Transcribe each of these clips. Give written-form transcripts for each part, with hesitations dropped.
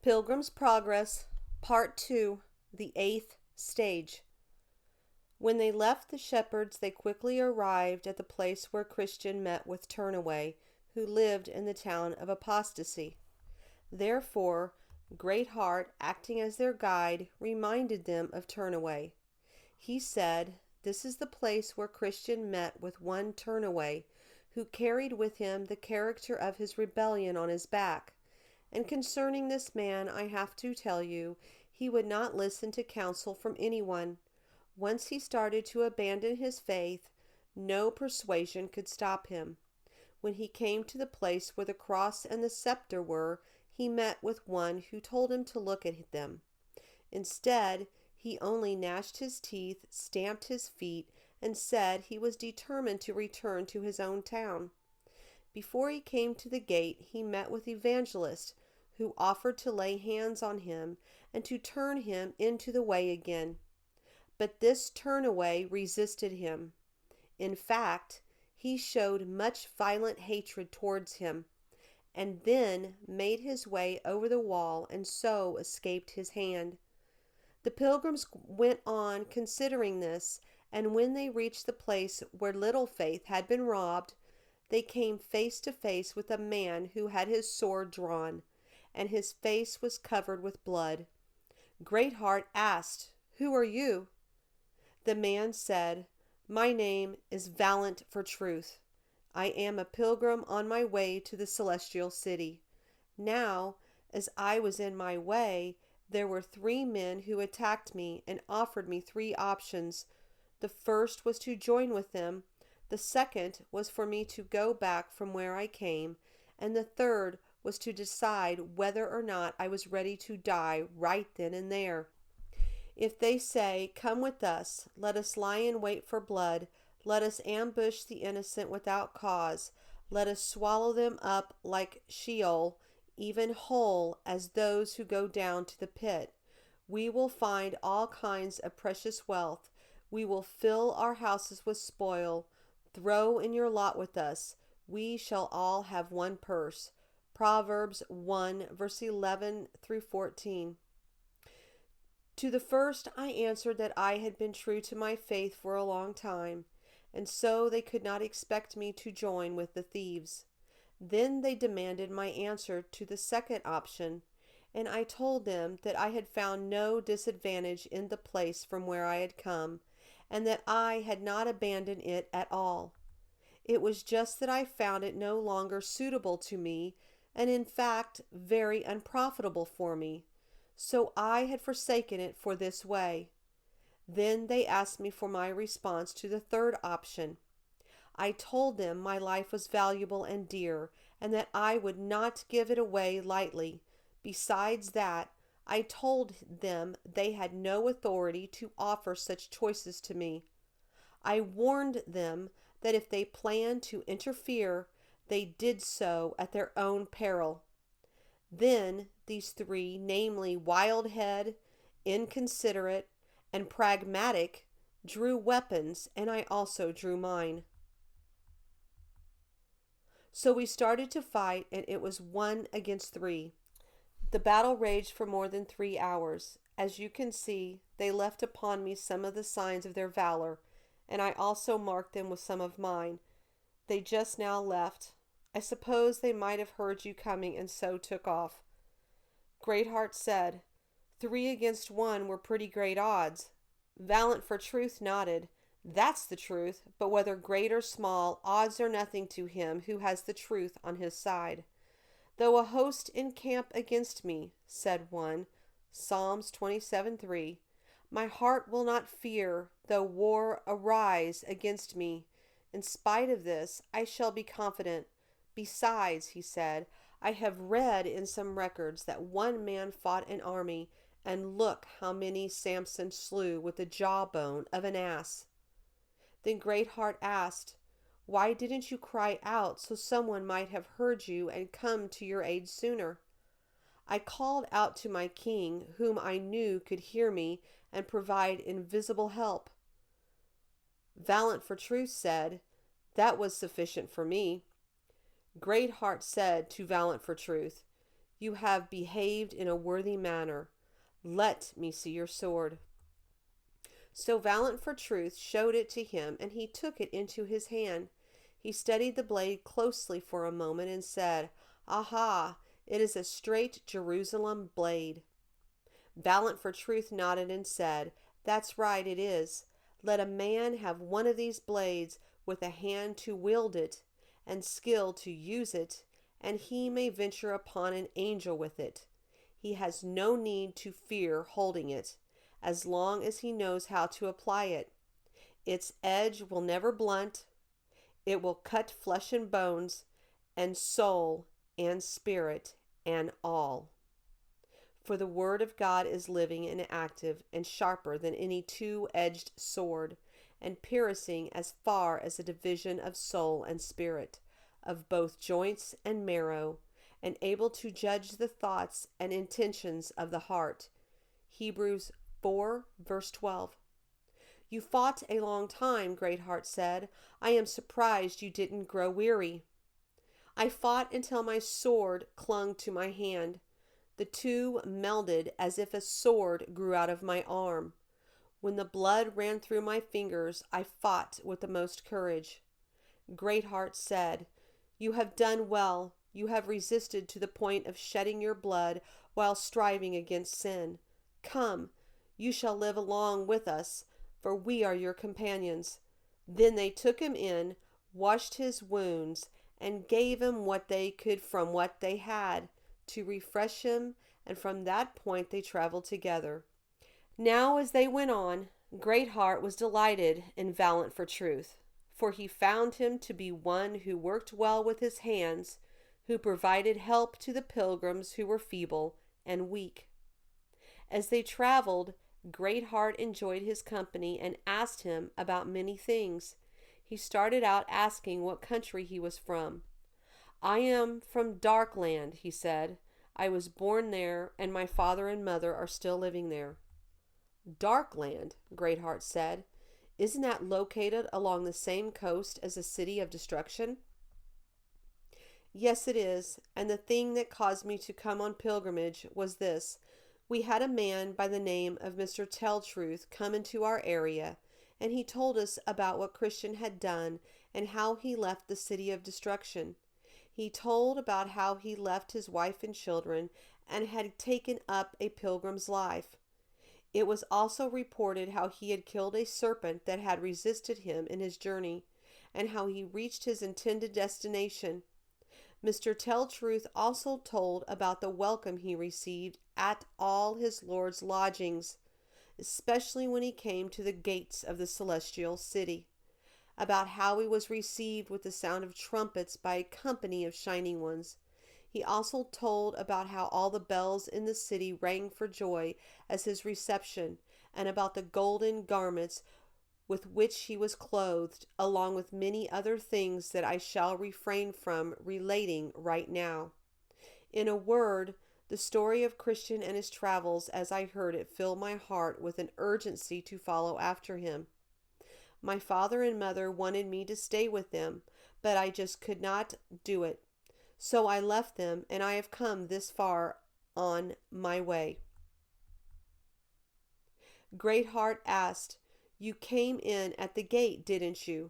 Pilgrim's Progress, Part 2, the 8th stage. When they left the shepherds, they quickly arrived at the place where Christian met with Turnaway, who lived in the town of Apostasy. Therefore, Greatheart, acting as their guide, reminded them of Turnaway. He said, "This is the place where Christian met with one Turnaway, who carried with him the character of his rebellion on his back. And concerning this man, I have to tell you, he would not listen to counsel from anyone. Once he started to abandon his faith, no persuasion could stop him. When he came to the place where the cross and the scepter were, he met with one who told him to look at them. Instead, he only gnashed his teeth, stamped his feet, and said he was determined to return to his own town. Before he came to the gate, he met with Evangelist, who offered to lay hands on him and to turn him into the way again. But this Turnaway resisted him. In fact, he showed much violent hatred towards him, and then made his way over the wall and so escaped his hand. The pilgrims went on considering this, and when they reached the place where Little Faith had been robbed, they came face to face with a man who had his sword drawn, and his face was covered with blood. Greatheart asked, "Who are you?" The man said, "My name is Valiant for Truth. I am a pilgrim on my way to the celestial city. Now, as I was in my way, there were 3 men who attacked me and offered me 3 options. The first was to join with them. The second was for me to go back from where I came, and the third was to decide whether or not I was ready to die right then and there. If they say, 'Come with us, let us lie in wait for blood, let us ambush the innocent without cause, let us swallow them up like Sheol, even whole as those who go down to the pit, we will find all kinds of precious wealth, we will fill our houses with spoil, throw in your lot with us, we shall all have one purse." Proverbs 1, verse 11 through 14. To the first I answered that I had been true to my faith for a long time, and so they could not expect me to join with the thieves. Then they demanded my answer to the second option, and I told them that I had found no disadvantage in the place from where I had come, and that I had not abandoned it at all. It was just that I found it no longer suitable to me, and in fact very unprofitable for me. So I had forsaken it for this way. Then they asked me for my response to the third option. I told them my life was valuable and dear, and that I would not give it away lightly. Besides that, I told them they had no authority to offer such choices to me. I warned them that if they planned to interfere, they did so at their own peril. Then these 3, namely Wildhead, Inconsiderate, and Pragmatic, drew weapons, and I also drew mine. So we started to fight, and it was 1 against 3. The battle raged for more than 3 hours. As you can see, they left upon me some of the signs of their valor, and I also marked them with some of mine. They just now left. I suppose they might have heard you coming and so took off. Greatheart said, 3 against 1 were pretty great odds. Valiant for Truth nodded. That's the truth, but whether great or small, odds are nothing to him who has the truth on his side. Though a host encamp against me, said one, Psalms 27:3, my heart will not fear, though war arise against me. In spite of this, I shall be confident. Besides, he said, I have read in some records that one man fought an army, and look how many Samson slew with the jawbone of an ass. Then Greatheart asked, "Why didn't you cry out so someone might have heard you and come to your aid sooner?" I called out to my king, whom I knew could hear me and provide invisible help. Valiant for Truth said, "That was sufficient for me." Greatheart said to Valiant for Truth, You have behaved in a worthy manner. Let me see your sword. So Valiant for Truth showed it to him, and he took it into his hand. He studied the blade closely for a moment and said, Aha, it is a straight Jerusalem blade. Valiant for Truth nodded and said, That's right, it is. Let a man have one of these blades with a hand to wield it, and skill to use it, and he may venture upon an angel with it. He has no need to fear holding it, as long as he knows how to apply it. Its edge will never blunt. It will cut flesh and bones, and soul and spirit and all. For the word of God is living and active and sharper than any two-edged sword, and piercing as far as the division of soul and spirit, of both joints and marrow, and able to judge the thoughts and intentions of the heart. Hebrews 4, verse 12. You fought a long time, Greatheart said. I am surprised you didn't grow weary. I fought until my sword clung to my hand. The two melded as if a sword grew out of my arm. When the blood ran through my fingers, I fought with the most courage. Greatheart said, You have done well. You have resisted to the point of shedding your blood while striving against sin. Come, you shall live along with us, for we are your companions. Then they took him in, washed his wounds, and gave him what they could from what they had, to refresh him, and from that point they traveled together. Now as they went on, Greatheart was delighted in Valiant for Truth, for he found him to be one who worked well with his hands, who provided help to the pilgrims who were feeble and weak. As they traveled, Greatheart enjoyed his company and asked him about many things. He started out asking what country he was from. I am from Darkland, he said. I was born there, and my father and mother are still living there. Darkland, Greatheart said. Isn't that located along the same coast as the City of Destruction? Yes, it is, and the thing that caused me to come on pilgrimage was this. We had a man by the name of Mr. Telltruth come into our area, and he told us about what Christian had done and how he left the City of Destruction. He told about how he left his wife and children and had taken up a pilgrim's life. It was also reported how he had killed a serpent that had resisted him in his journey, and how he reached his intended destination. Mr. Telltruth also told about the welcome he received at all his Lord's lodgings, especially when he came to the gates of the celestial city, about how he was received with the sound of trumpets by a company of shining ones. He also told about how all the bells in the city rang for joy as his reception, and about the golden garments with which he was clothed, along with many other things that I shall refrain from relating right now. In a word, the story of Christian and his travels as I heard it filled my heart with an urgency to follow after him. My father and mother wanted me to stay with them, but I just could not do it. So I left them, and I have come this far on my way. Greatheart asked, You came in at the gate, didn't you?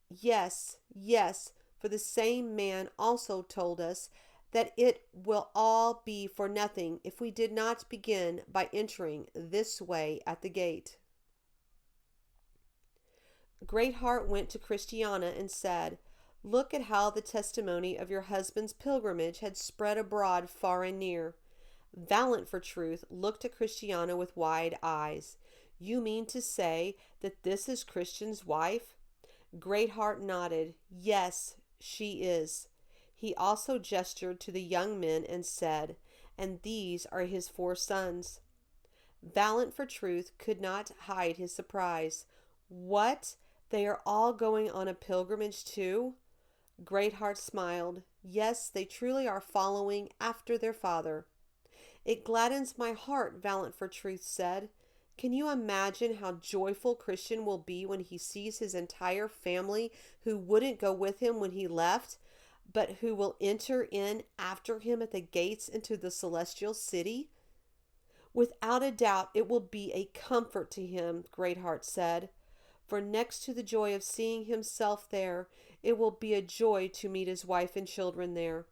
Yes, for the same man also told us that it will all be for nothing if we did not begin by entering this way at the gate. Greatheart went to Christiana and said, Look at how the testimony of your husband's pilgrimage had spread abroad far and near. Valiant for Truth looked at Christiana with wide eyes. You mean to say that this is Christian's wife? Greatheart nodded. Yes, she is. He also gestured to the young men and said, And these are his 4 sons. Valiant for Truth could not hide his surprise. What? They are all going on a pilgrimage too? Greatheart smiled. Yes, they truly are following after their father. It gladdens my heart, Valiant for Truth said. Can you imagine how joyful Christian will be when he sees his entire family who wouldn't go with him when he left, but who will enter in after him at the gates into the celestial city? Without a doubt, it will be a comfort to him, Greatheart said, for next to the joy of seeing himself there, it will be a joy to meet his wife and children there.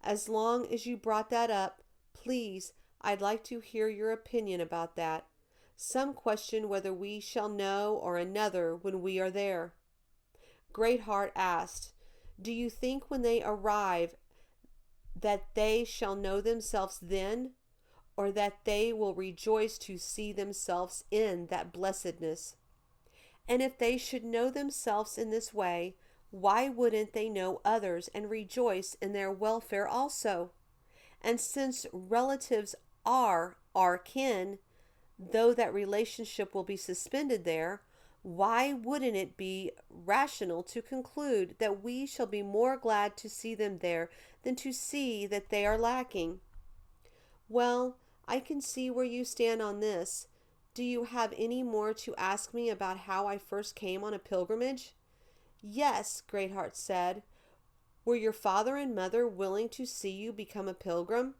As long as you brought that up, please, I'd like to hear your opinion about that. Some question whether we shall know or another when we are there. Greatheart asked, do you think when they arrive that they shall know themselves then, or that they will rejoice to see themselves in that blessedness? And if they should know themselves in this way, why wouldn't they know others and rejoice in their welfare also? And since relatives are our kin, though that relationship will be suspended there, why wouldn't it be rational to conclude that we shall be more glad to see them there than to see that they are lacking? Well, I can see where you stand on this. Do you have any more to ask me about how I first came on a pilgrimage? Yes, Greatheart said. Were your father and mother willing to see you become a pilgrim?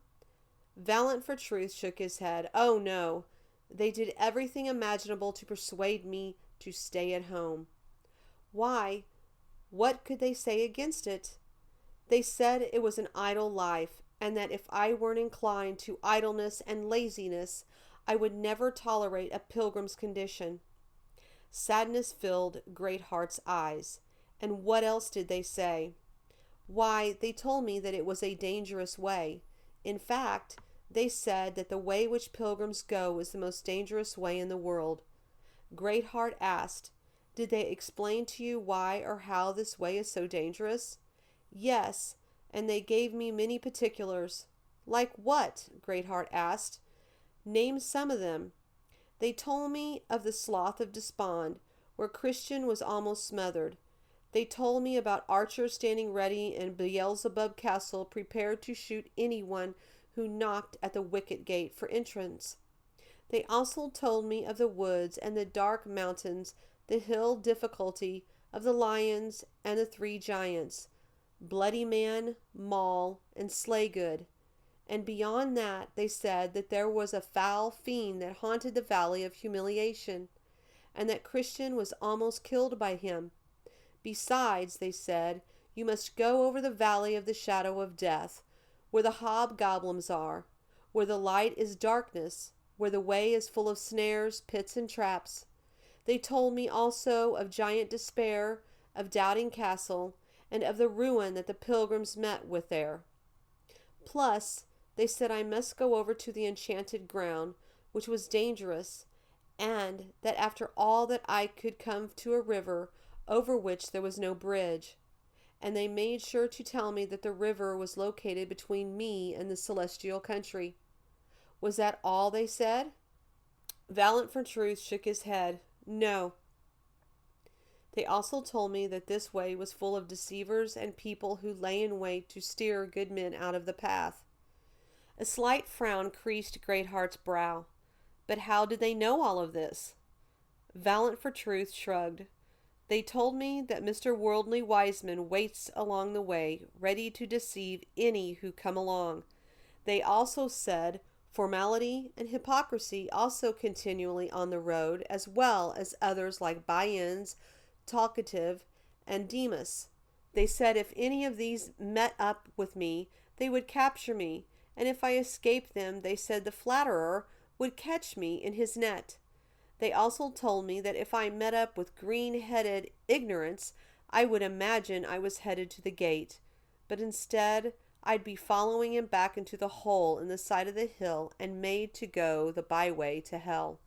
Valiant for Truth shook his head. Oh, no. They did everything imaginable to persuade me to stay at home. Why? What could they say against it? They said it was an idle life, and that if I weren't inclined to idleness and laziness, I would never tolerate a pilgrim's condition. Sadness filled Greatheart's eyes. And what else did they say? Why, they told me that it was a dangerous way. In fact, they said that the way which pilgrims go is the most dangerous way in the world. Greatheart asked, did they explain to you why or how this way is so dangerous? Yes, and they gave me many particulars. Like what? Greatheart asked. Name some of them. They told me of the Slough of Despond, where Christian was almost smothered. They told me about archers standing ready in Beelzebub Castle, prepared to shoot anyone who knocked at the wicket gate for entrance. They also told me of the woods and the dark mountains, the hill difficulty, of the lions and the three giants, Bloody Man, Maul, and Slaygood. And beyond that, they said that there was a foul fiend that haunted the valley of humiliation, and that Christian was almost killed by him. Besides, they said, you must go over the valley of the shadow of death, where the hobgoblins are, where the light is darkness, where the way is full of snares, pits, and traps. They told me also of Giant Despair, of Doubting Castle, and of the ruin that the pilgrims met with there. Plus, they said I must go over to the enchanted ground, which was dangerous, and that after all that I could come to a river over which there was no bridge. And they made sure to tell me that the river was located between me and the celestial country. Was that all they said? Valiant for Truth shook his head. No. They also told me that this way was full of deceivers and people who lay in wait to steer good men out of the path. A slight frown creased Greatheart's brow. But how did they know all of this? Valiant for Truth shrugged. They told me that Mr. Worldly Wiseman waits along the way, ready to deceive any who come along. They also said formality and hypocrisy also continually on the road, as well as others like Bunyan's, Talkative, and Demas. They said if any of these met up with me, they would capture me, and if I escaped them, they said the flatterer would catch me in his net. They also told me that if I met up with green-headed ignorance, I would imagine I was headed to the gate, but instead I'd be following him back into the hole in the side of the hill and made to go the byway to hell.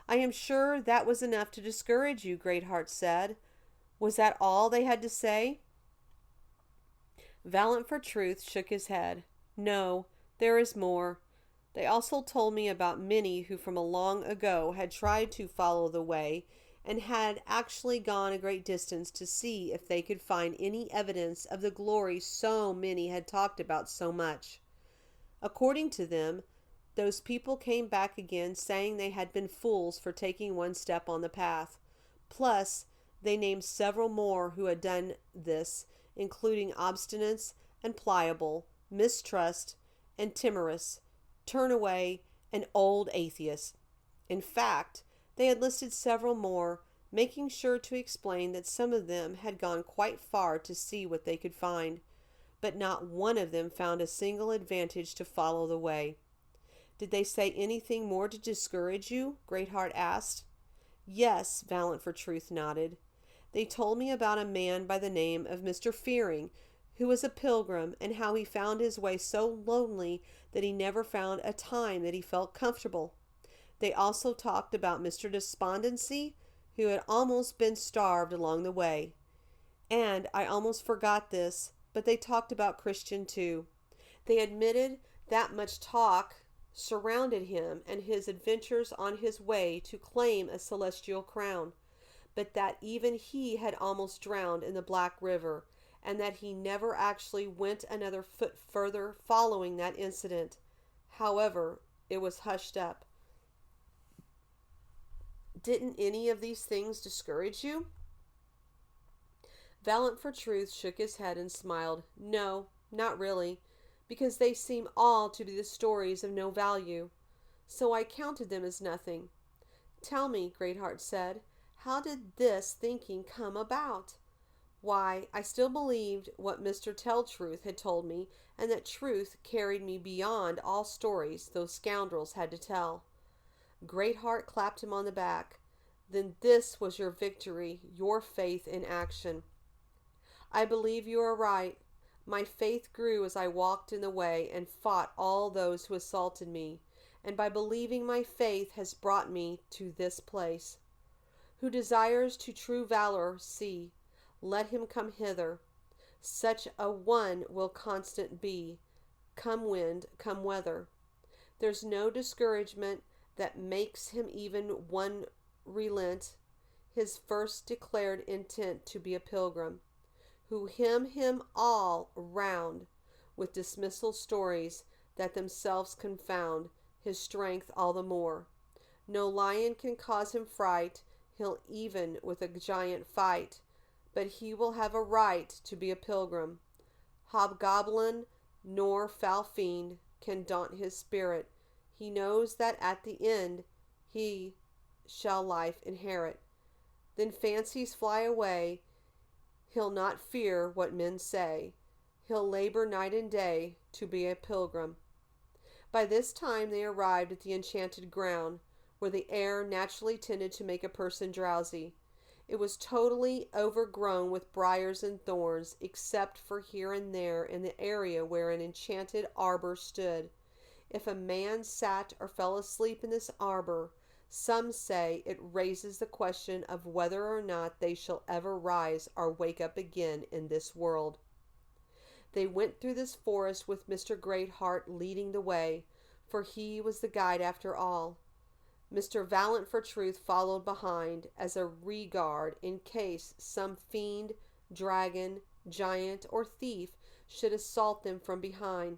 I am sure that was enough to discourage you, Greatheart said. Was that all they had to say? Valiant for Truth shook his head. No, there is more. They also told me about many who from a long ago had tried to follow the way and had actually gone a great distance to see if they could find any evidence of the glory so many had talked about so much. According to them, those people came back again saying they had been fools for taking one step on the path. Plus, they named several more who had done this, including obstinance and pliable, mistrust and timorous, turnaway, and old atheist. In fact, they had listed several more, making sure to explain that some of them had gone quite far to see what they could find, but not one of them found a single advantage to follow the way. Did they say anything more to discourage you? Greatheart asked. Yes, Valiant for Truth nodded. They told me about a man by the name of Mr. Fearing, who was a pilgrim, and how he found his way so lonely that he never found a time that he felt comfortable. They also talked about Mr. Despondency, who had almost been starved along the way. And I almost forgot this, but they talked about Christian too. They admitted that much talk surrounded him and his adventures on his way to claim a celestial crown, but that even he had almost drowned in the Black River, and that he never actually went another foot further following that incident. However, it was hushed up. Didn't any of these things discourage you? Valiant for Truth shook his head and smiled. No, not really, because they seem all to be the stories of no value. So I counted them as nothing. Tell me, Greatheart said, how did this thinking come about? Why, I still believed what Mr. Tell-Truth had told me, and that truth carried me beyond all stories those scoundrels had to tell. Greatheart clapped him on the back. Then this was your victory, your faith in action. I believe you are right. My faith grew as I walked in the way and fought all those who assaulted me, and by believing my faith has brought me to this place. Who desires to true valor see, let him come hither. Such a one will constant be, come wind, come weather. There's no discouragement that makes him even one relent his first declared intent to be a pilgrim, who him all round with dismissal stories that themselves confound his strength all the more. No lion can cause him fright, he'll even with a giant fight, but he will have a right to be a pilgrim. Hobgoblin nor foul fiend can daunt his spirit. He knows that at the end he shall life inherit. Then fancies fly away. He'll not fear what men say. He'll labor night and day to be a pilgrim. By this time they arrived at the enchanted ground, where the air naturally tended to make a person drowsy. It was totally overgrown with briars and thorns, except for here and there in the area where an enchanted arbor stood. If a man sat or fell asleep in this arbor, some say it raises the question of whether or not they shall ever rise or wake up again in this world. They went through this forest with Mr. Greatheart leading the way, for he was the guide after all. Mr. Valiant for Truth followed behind as a rearguard in case some fiend, dragon, giant, or thief should assault them from behind.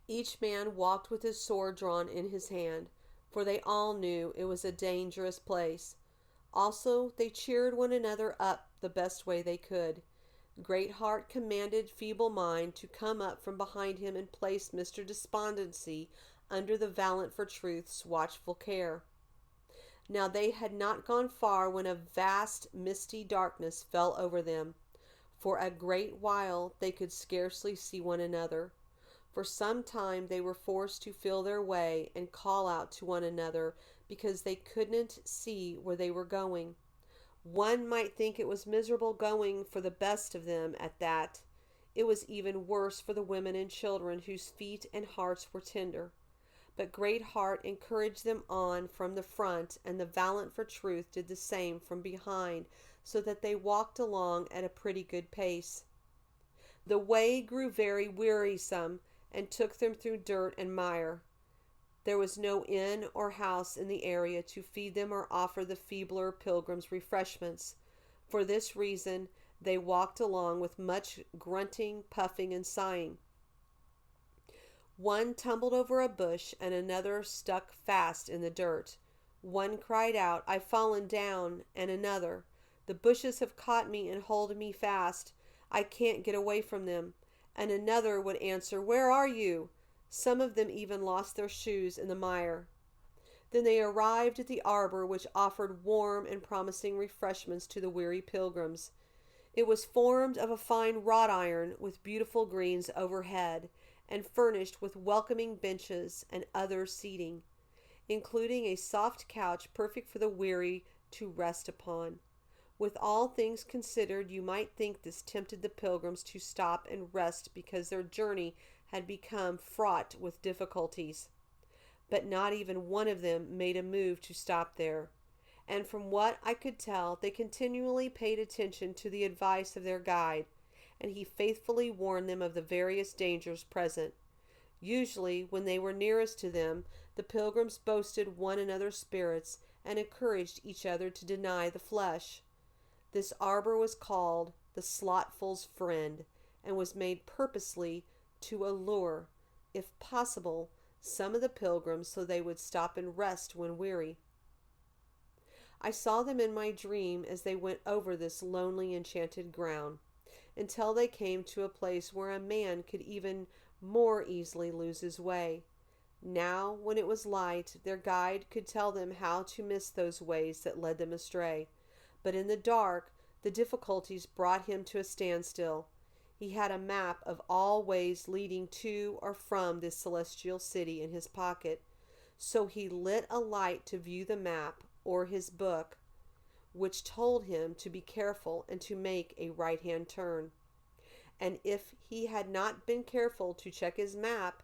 Each man walked with his sword drawn in his hand, for they all knew it was a dangerous place. Also, they cheered one another up the best way they could. Greatheart commanded Feeble Mind to come up from behind him and place Mr. Despondency under the Valiant for Truth's watchful care. Now they had not gone far when a vast misty darkness fell over them. For a great while they could scarcely see one another. For some time they were forced to feel their way and call out to one another because they couldn't see where they were going. One might think it was miserable going for the best of them at that. It was even worse for the women and children whose feet and hearts were tender. But Greatheart encouraged them on from the front, and the Valiant for Truth did the same from behind, so that they walked along at a pretty good pace. The way grew very wearisome, and took them through dirt and mire. There was no inn or house in the area to feed them or offer the feebler pilgrims refreshments. For this reason, they walked along with much grunting, puffing, and sighing. One tumbled over a bush, and another stuck fast in the dirt. One cried out, "I've fallen down," and another, "The bushes have caught me and hold me fast. I can't get away from them. And another would answer, Where are you? Some of them even lost their shoes in the mire. Then they arrived at the arbor, which offered warm and promising refreshments to the weary pilgrims. It was formed of a fine wrought iron with beautiful greens overhead, and furnished with welcoming benches and other seating, including a soft couch perfect for the weary to rest upon. With all things considered, you might think this tempted the pilgrims to stop and rest because their journey had become fraught with difficulties. But not even one of them made a move to stop there. And from what I could tell, they continually paid attention to the advice of their guide, and he faithfully warned them of the various dangers present. Usually, when they were nearest to them, the pilgrims boasted one another's spirits and encouraged each other to deny the flesh. This arbor was called the slothful's friend, and was made purposely to allure, if possible, some of the pilgrims so they would stop and rest when weary. I saw them in my dream as they went over this lonely enchanted ground, until they came to a place where a man could even more easily lose his way. Now, when it was light, their guide could tell them how to miss those ways that led them astray. But in the dark, the difficulties brought him to a standstill. He had a map of all ways leading to or from this celestial city in his pocket, so he lit a light to view the map, or his book, which told him to be careful and to make a right-hand turn. And if he had not been careful to check his map,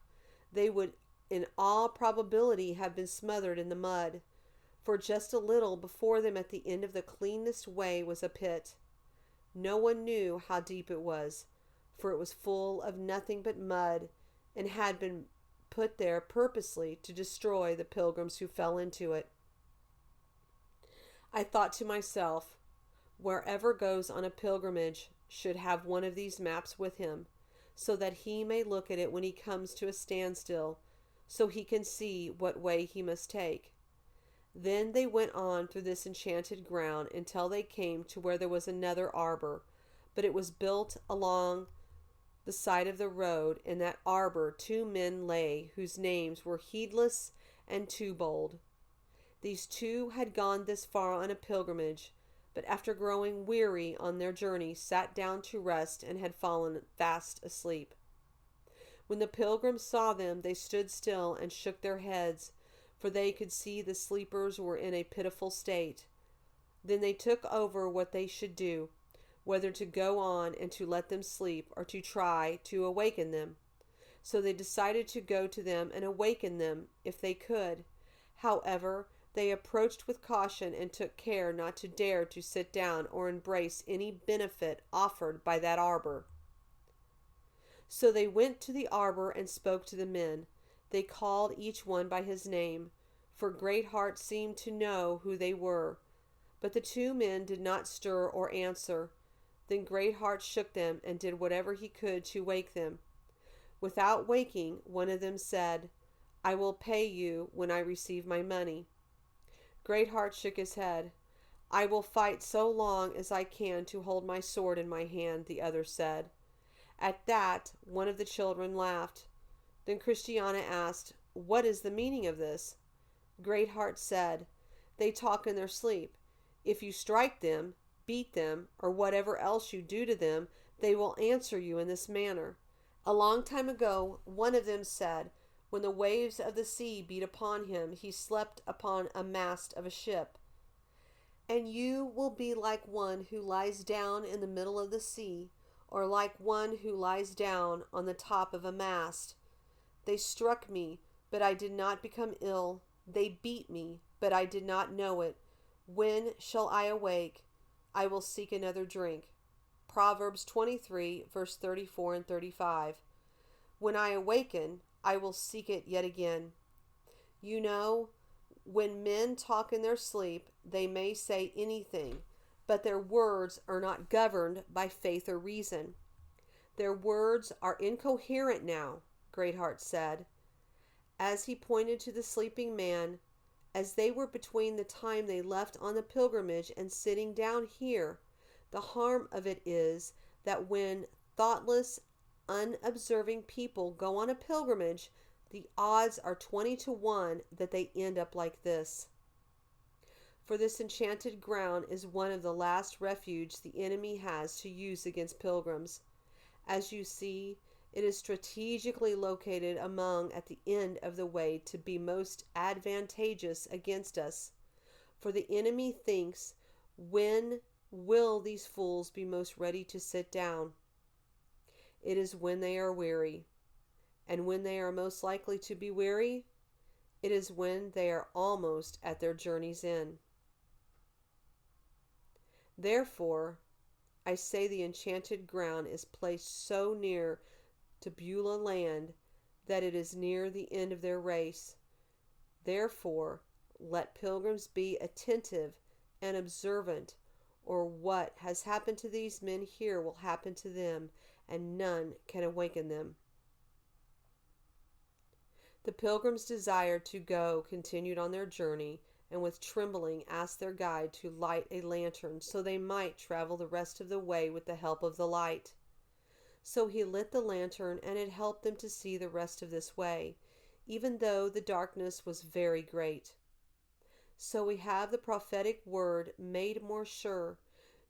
they would in all probability have been smothered in the mud, for just a little before them at the end of the cleanest way was a pit. No one knew how deep it was, for it was full of nothing but mud, and had been put there purposely to destroy the pilgrims who fell into it. I thought to myself, wherever goes on a pilgrimage should have one of these maps with him, so that he may look at it when he comes to a standstill, so he can see what way he must take. Then they went on through this enchanted ground until they came to where there was another arbor, but it was built along the side of the road. In that arbor 2 men lay, whose names were Heedless and Twobold. These 2 had gone this far on a pilgrimage, but after growing weary on their journey, sat down to rest and had fallen fast asleep. When the pilgrims saw them, they stood still and shook their heads, for they could see the sleepers were in a pitiful state. Then they took over what they should do, whether to go on and to let them sleep, or to try to awaken them. So they decided to go to them and awaken them if they could. However, they approached with caution and took care not to dare to sit down or embrace any benefit offered by that arbor. So they went to the arbor and spoke to the men. They called each one by his name, for Greatheart seemed to know who they were. But the 2 men did not stir or answer. Then Greatheart shook them and did whatever he could to wake them. Without waking, one of them said, I will pay you when I receive my money. Greatheart shook his head. I will fight so long as I can to hold my sword in my hand, the other said. At that, one of the children laughed. Then Christiana asked, What is the meaning of this? Greatheart said, They talk in their sleep. If you strike them, beat them, or whatever else you do to them, they will answer you in this manner. A long time ago, one of them said, when the waves of the sea beat upon him, he slept upon a mast of a ship. And you will be like one who lies down in the middle of the sea, or like one who lies down on the top of a mast. They struck me, but I did not become ill. They beat me, but I did not know it. When shall I awake? I will seek another drink. Proverbs 23, verse 34 and 35. When I awaken, I will seek it yet again. You know, when men talk in their sleep, they may say anything, but their words are not governed by faith or reason. Their words are incoherent now, Greatheart said, as he pointed to the sleeping man, as they were between the time they left on the pilgrimage and sitting down here. The harm of it is that when thoughtless, unobserving people go on a pilgrimage, the odds are 20 to 1 that they end up like this. For this enchanted ground is one of the last refuge the enemy has to use against pilgrims. As you see, it is strategically located among at the end of the way to be most advantageous against us. For the enemy thinks, when will these fools be most ready to sit down? It is when they are weary. And when they are most likely to be weary, it is when they are almost at their journey's end. Therefore, I say the enchanted ground is placed so near to Beulah land that it is near the end of their race. Therefore, let pilgrims be attentive and observant, or what has happened to these men here will happen to them, and none can awaken them. The pilgrims desired to go continued on their journey, and with trembling asked their guide to light a lantern so they might travel the rest of the way with the help of the light. So he lit the lantern, and it helped them to see the rest of this way, even though the darkness was very great. So we have the prophetic word made more sure,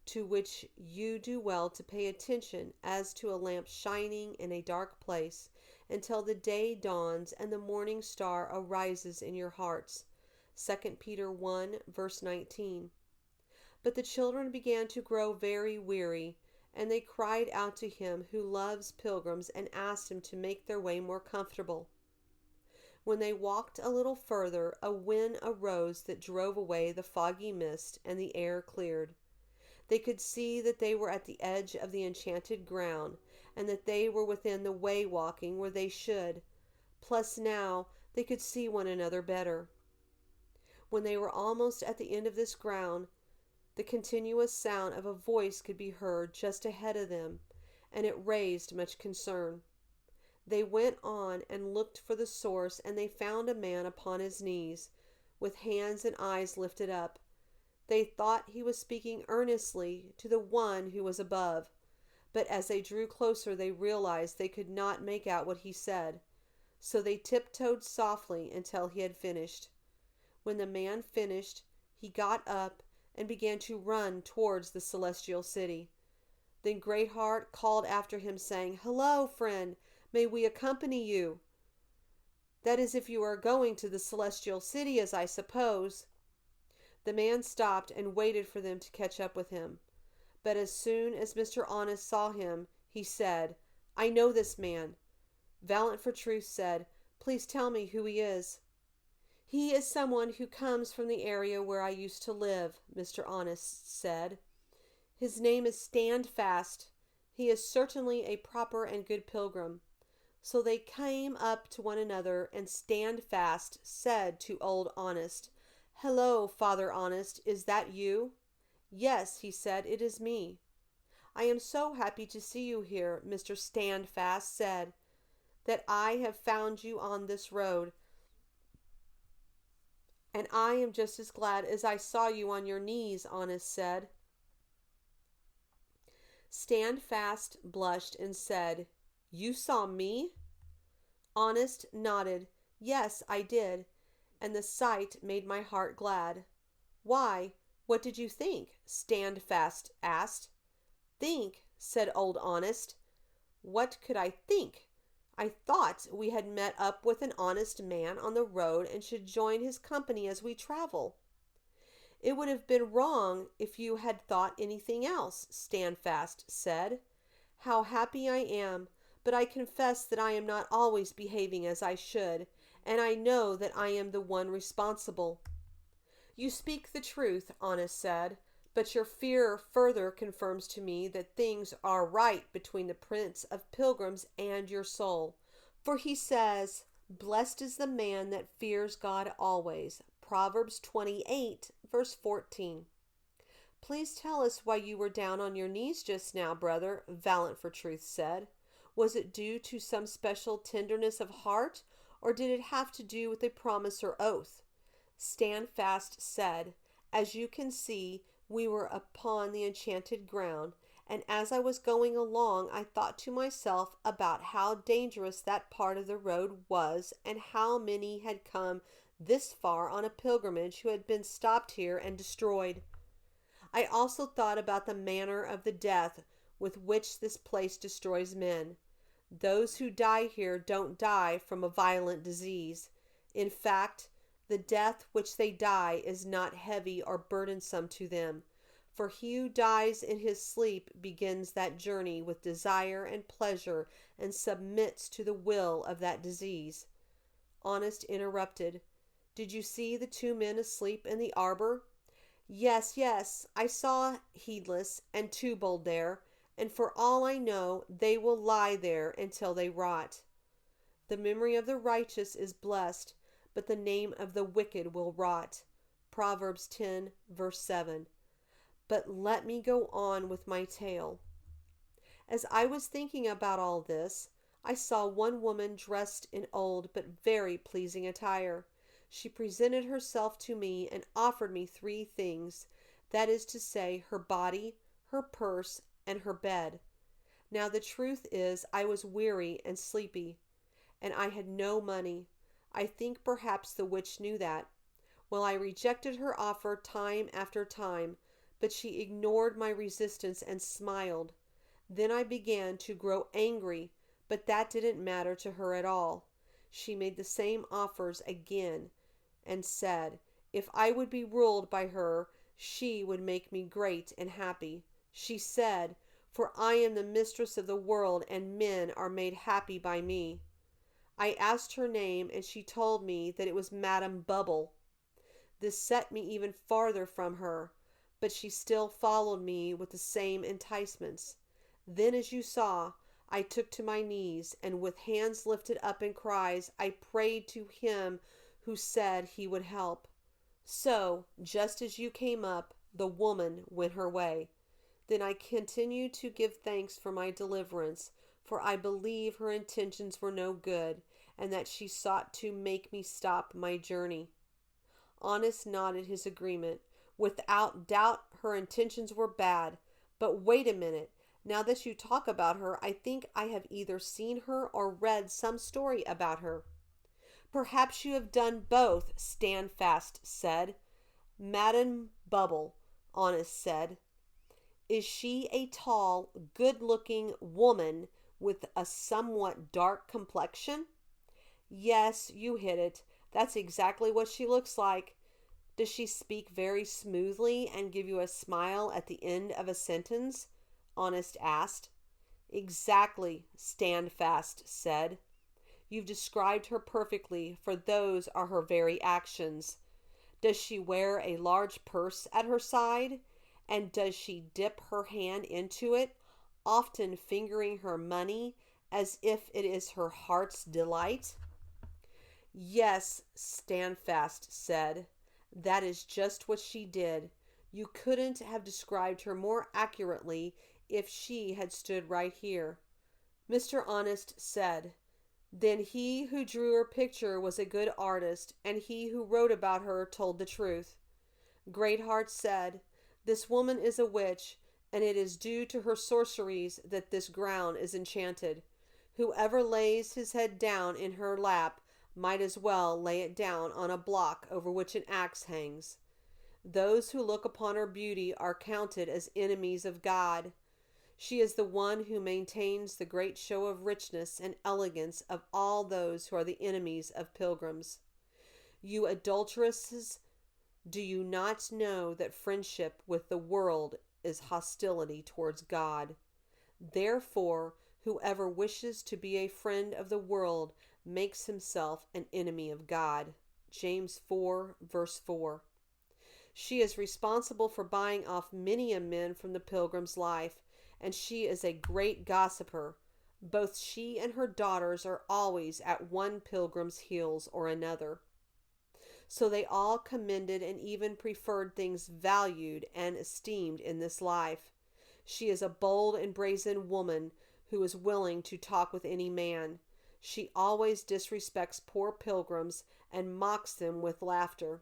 to which you do well to pay attention as to a lamp shining in a dark place, until the day dawns and the morning star arises in your hearts. 2 Peter 1, verse 19. But the children began to grow very weary, and they cried out to him who loves pilgrims and asked him to make their way more comfortable. When they walked a little further, a wind arose that drove away the foggy mist, and the air cleared. They could see that they were at the edge of the enchanted ground, and that they were within the way walking where they should. Plus now they could see one another better. When they were almost at the end of this ground, the continuous sound of a voice could be heard just ahead of them, and it raised much concern. They went on and looked for the source, and they found a man upon his knees, with hands and eyes lifted up. They thought he was speaking earnestly to the one who was above, but as they drew closer they realized they could not make out what he said. So they tiptoed softly until he had finished. When the man finished, he got up and began to run towards the celestial city. Then Greatheart called after him, saying, "Hello, friend, may we accompany you?" "That is, if you are going to the celestial city, as I suppose." The man stopped and waited for them to catch up with him. But as soon as Mr. Honest saw him, he said, "I know this man." Valiant for Truth said, "Please tell me who he is." "He is someone who comes from the area where I used to live," Mr. Honest said. "His name is Standfast. He is certainly a proper and good pilgrim." So they came up to one another, and Standfast said to Old Honest, "Hello, Father Honest, is that you?" "Yes," he said, "it is me." "I am so happy to see you here," Mr. Standfast said, "that I have found you on this road. "And I am just as glad as I saw you on your knees," Honest said. Standfast blushed and said, "You saw me?" Honest nodded. "Yes, I did, and the sight made my heart glad." "Why, what did you think?" Standfast asked. "Think?" said Old Honest. "What could I think? I thought we had met up with an honest man on the road and should join his company as we travel." "It would have been wrong if you had thought anything else," Standfast said. "How happy I am, but I confess that I am not always behaving as I should, and I know that I am the one responsible." "You speak the truth," Honest said, "but your fear further confirms to me that things are right between the Prince of Pilgrims and your soul. For he says, 'Blessed is the man that fears God always.' Proverbs 28, verse 14. "Please tell us why you were down on your knees just now, brother," Valiant for Truth said. "Was it due to some special tenderness of heart, or did it have to do with a promise or oath?" Standfast said, "As you can see, we were upon the enchanted ground, And as I was going along, I thought to myself about how dangerous that part of the road was, and how many had come this far on a pilgrimage who had been stopped here and destroyed. I also thought about the manner of the death with which this place destroys men. Those who die here don't die from a violent disease. In fact, the death which they die is not heavy or burdensome to them, for he who dies in his sleep begins that journey with desire and pleasure and submits to the will of that disease. Honest interrupted. Did you see the 2 men asleep in the arbor? Yes, I saw Heedless and Twobold there, and for all I know, they will lie there until they rot. The memory of the righteous is blessed, but the name of the wicked will rot. Proverbs 10, verse 7. But let me go on with my tale. As I was thinking about all this, I saw one woman dressed in old but very pleasing attire. She presented herself to me and offered me 3 things, that is to say, her body, her purse, and her bed. Now the truth is, I was weary and sleepy, and I had no money. I think perhaps the witch knew that. Well, I rejected her offer time after time, but she ignored my resistance and smiled. Then I began to grow angry, but that didn't matter to her at all. She made the same offers again and said, if I would be ruled by her, she would make me great and happy. She said, for I am the mistress of the world, and men are made happy by me. I asked her name, and she told me that it was Madam Bubble. This set me even farther from her, but she still followed me with the same enticements. Then, as you saw, I took to my knees, and with hands lifted up in cries, I prayed to him who said he would help. So, just as you came up, the woman went her way. Then I continued to give thanks for my deliverance, for I believe her intentions were no good, and that she sought to make me stop my journey. Honest nodded his agreement. Without doubt, her intentions were bad. But wait a minute. Now that you talk about her, I think I have either seen her or read some story about her. Perhaps you have done both, Standfast said. Madam Bubble, Honest said. Is she a tall, good-looking woman with a somewhat dark complexion? Yes, you hit it. That's exactly what she looks like. Does she speak very smoothly and give you a smile at the end of a sentence? Honest asked. Exactly, Standfast said. You've described her perfectly, for those are her very actions. Does she wear a large purse at her side? And does she dip her hand into it, often fingering her money as if it is her heart's delight? Yes, Standfast said. That is just what she did. You couldn't have described her more accurately if she had stood right here. Mr. Honest said, then he who drew her picture was a good artist, and he who wrote about her told the truth. Greatheart said, this woman is a witch, and it is due to her sorceries that this ground is enchanted. Whoever lays his head down in her lap might as well lay it down on a block over which an axe hangs. Those who look upon her beauty are counted as enemies of God. She is the one who maintains the great show of richness and elegance of all those who are the enemies of pilgrims. You adulteresses, do you not know that friendship with the world is hostility towards God? Therefore, whoever wishes to be a friend of the world makes himself an enemy of God. James 4, verse 4. She is responsible for buying off many a man from the pilgrim's life, and she is a great gossiper. Both she and her daughters are always at one pilgrim's heels or another. So they all commended and even preferred things valued and esteemed in this life. She is a bold and brazen woman who is willing to talk with any man. She always disrespects poor pilgrims and mocks them with laughter,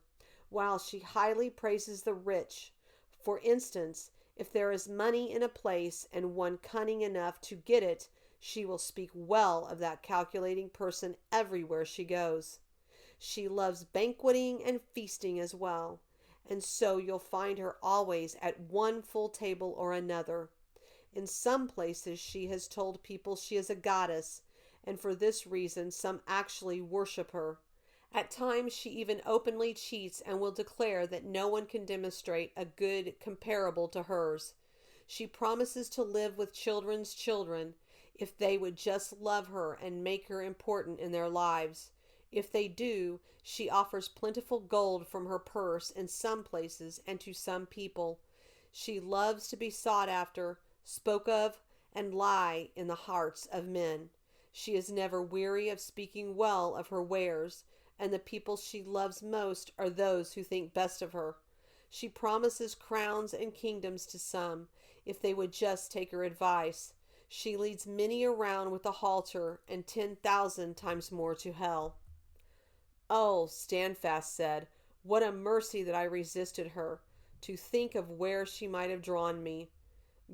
while she highly praises the rich. For instance, If there is money in a place and one cunning enough to get it, she will speak well of that calculating person everywhere she goes. She loves banqueting and feasting as well, and so you'll find her always at one full table or another. In some places she has told people she is a goddess, and for this reason some actually worship her. At times she even openly cheats and will declare that no one can demonstrate a good comparable to hers. She promises to live with children's children if they would just love her and make her important in their lives. If they do, she offers plentiful gold from her purse in some places and to some people. She loves to be sought after, spoke of, and lie in the hearts of men. She is never weary of speaking well of her wares, and the people she loves most are those who think best of her. She promises crowns and kingdoms to some, if they would just take her advice. She leads many around with a halter, and 10,000 times more to hell. Oh, Standfast said, what a mercy that I resisted her. To think of where she might have drawn me.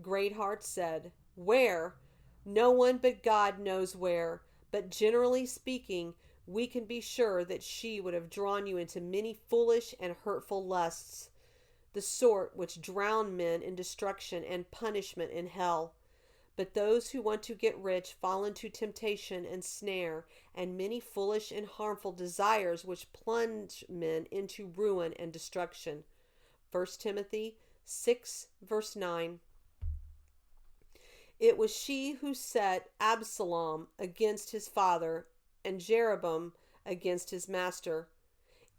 Greatheart said, where? No one but God knows where, but generally speaking, we can be sure that she would have drawn you into many foolish and hurtful lusts, the sort which drown men in destruction and punishment in hell. But those who want to get rich fall into temptation and snare, and many foolish and harmful desires which plunge men into ruin and destruction. 1 Timothy 6, verse 9. It was she who set Absalom against his father and Jeroboam against his master.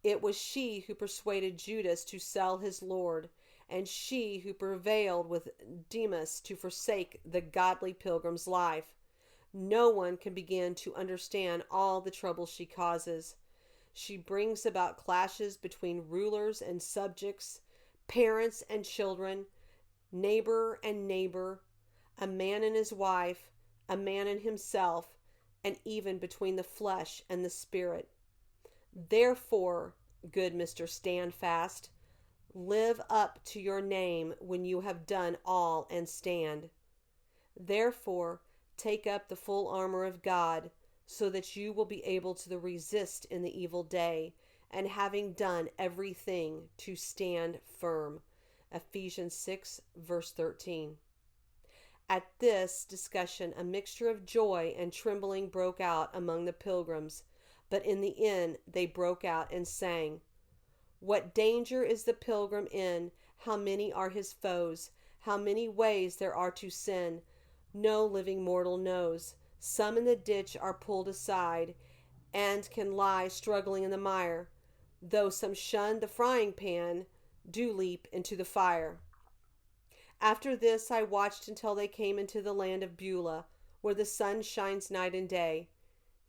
It was she who persuaded Judas to sell his Lord, and she who prevailed with Demas to forsake the godly pilgrim's life. No one can begin to understand all the trouble she causes. She brings about clashes between rulers and subjects, parents and children, neighbor and neighbor, a man and his wife, a man and himself, and even between the flesh and the spirit. Therefore, good Mr. Standfast, live up to your name when you have done all and stand. Therefore, take up the full armor of God, so that you will be able to resist in the evil day, and having done everything, to stand firm. Ephesians 6, verse 13. At this discussion, a mixture of joy and trembling broke out among the pilgrims, but in the end they broke out and sang, what danger is the pilgrim in? How many are his foes? How many ways there are to sin? No living mortal knows. Some in the ditch are pulled aside, and can lie struggling in the mire. Though some shun the frying pan, do leap into the fire. After this I watched until they came into the land of Beulah, where the sun shines night and day.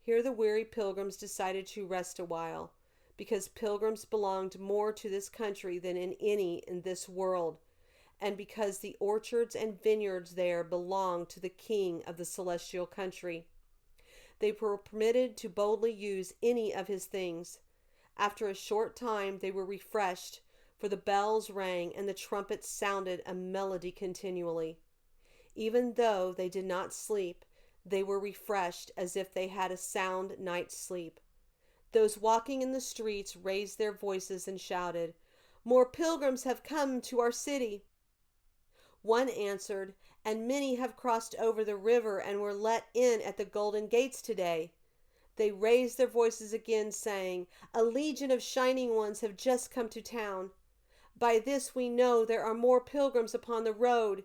Here the weary pilgrims decided to rest a while, because pilgrims belonged more to this country than in any in this world, and because the orchards and vineyards there belonged to the king of the celestial country. They were permitted to boldly use any of his things. After a short time they were refreshed, for the bells rang and the trumpets sounded a melody continually. Even though they did not sleep, they were refreshed as if they had a sound night's sleep. Those walking in the streets raised their voices and shouted, more pilgrims have come to our city. One answered, and many have crossed over the river and were let in at the golden gates today. They raised their voices again, saying, a legion of shining ones have just come to town. By this we know there are more pilgrims upon the road.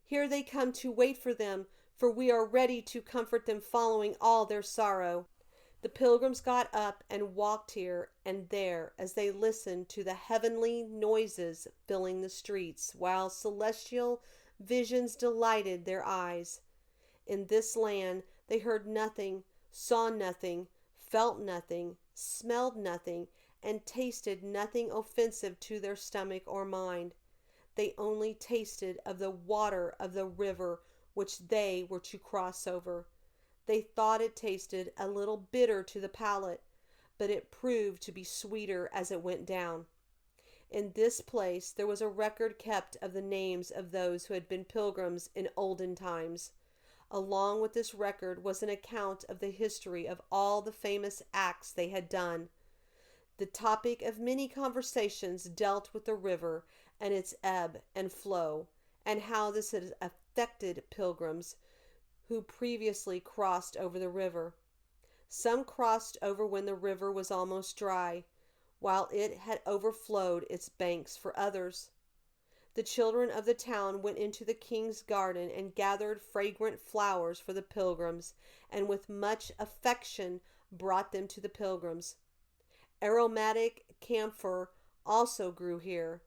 Here they come to wait for them, for we are ready to comfort them following all their sorrow. The pilgrims got up and walked here and there as they listened to the heavenly noises filling the streets, while celestial visions delighted their eyes. In this land they heard nothing, saw nothing, felt nothing, smelled nothing, and tasted nothing offensive to their stomach or mind. They only tasted of the water of the river which they were to cross over. They thought it tasted a little bitter to the palate, but it proved to be sweeter as it went down. In this place there was a record kept of the names of those who had been pilgrims in olden times. Along with this record was an account of the history of all the famous acts they had done. The topic of many conversations dealt with the river and its ebb and flow, and how this had affected pilgrims who previously crossed over the river. Some crossed over when the river was almost dry, while it had overflowed its banks for others. The children of the town went into the king's garden and gathered fragrant flowers for the pilgrims, and with much affection brought them to the pilgrims. Aromatic camphor also grew here,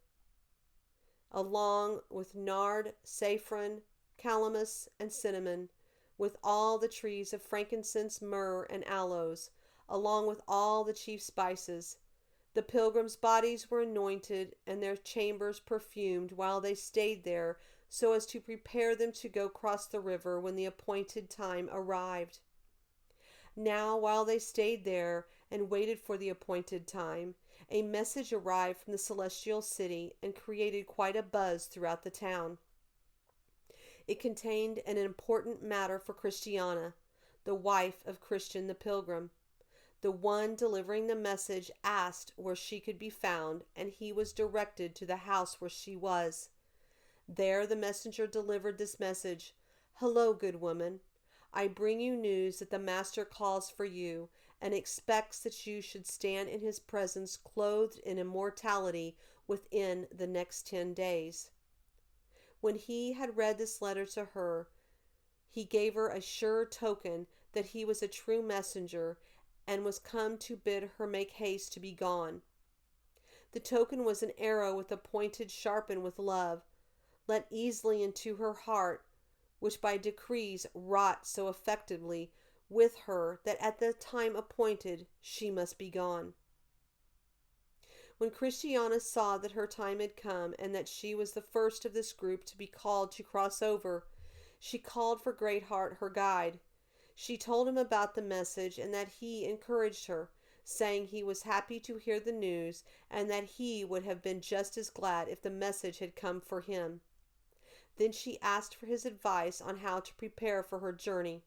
along with nard, saffron, calamus, and cinnamon, with all the trees of frankincense, myrrh, and aloes, along with all the chief spices. The pilgrims' bodies were anointed and their chambers perfumed while they stayed there, so as to prepare them to go cross the river when the appointed time arrived. Now, while they stayed there and waited for the appointed time, a message arrived from the celestial city and created quite a buzz throughout the town. It contained an important matter for Christiana, the wife of Christian the pilgrim. The one delivering the message asked where she could be found, and he was directed to the house where she was. There the messenger delivered this message: "Hello, good woman. I bring you news that the Master calls for you and expects that you should stand in his presence clothed in immortality within the next 10 days. When he had read this letter to her, he gave her a sure token that he was a true messenger and was come to bid her make haste to be gone. The token was an arrow with a pointed sharpened with love, let easily into her heart, which by decrees wrought so effectively with her that at the time appointed she must be gone." When Christiana saw that her time had come and that she was the first of this group to be called to cross over, she called for Greatheart, her guide. She told him about the message and that he encouraged her, saying he was happy to hear the news and that he would have been just as glad if the message had come for him. Then she asked for his advice on how to prepare for her journey.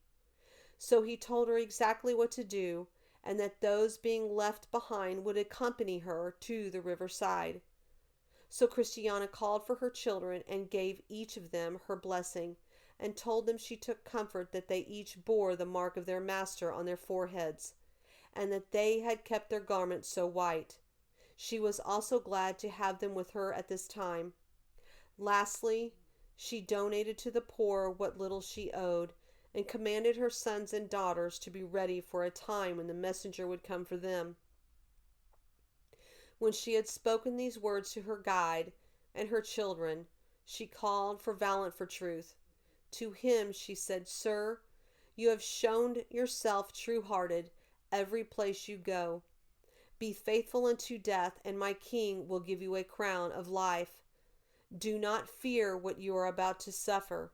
So he told her exactly what to do, and that those being left behind would accompany her to the riverside. So Christiana called for her children and gave each of them her blessing, and told them she took comfort that they each bore the mark of their master on their foreheads, and that they had kept their garments so white. She was also glad to have them with her at this time. Lastly, she donated to the poor what little she owed, and commanded her sons and daughters to be ready for a time when the messenger would come for them. When she had spoken these words to her guide and her children, she called for Valiant for Truth. To him she said, "Sir, you have shown yourself true-hearted every place you go. Be faithful unto death, and my king will give you a crown of life. Do not fear what you are about to suffer.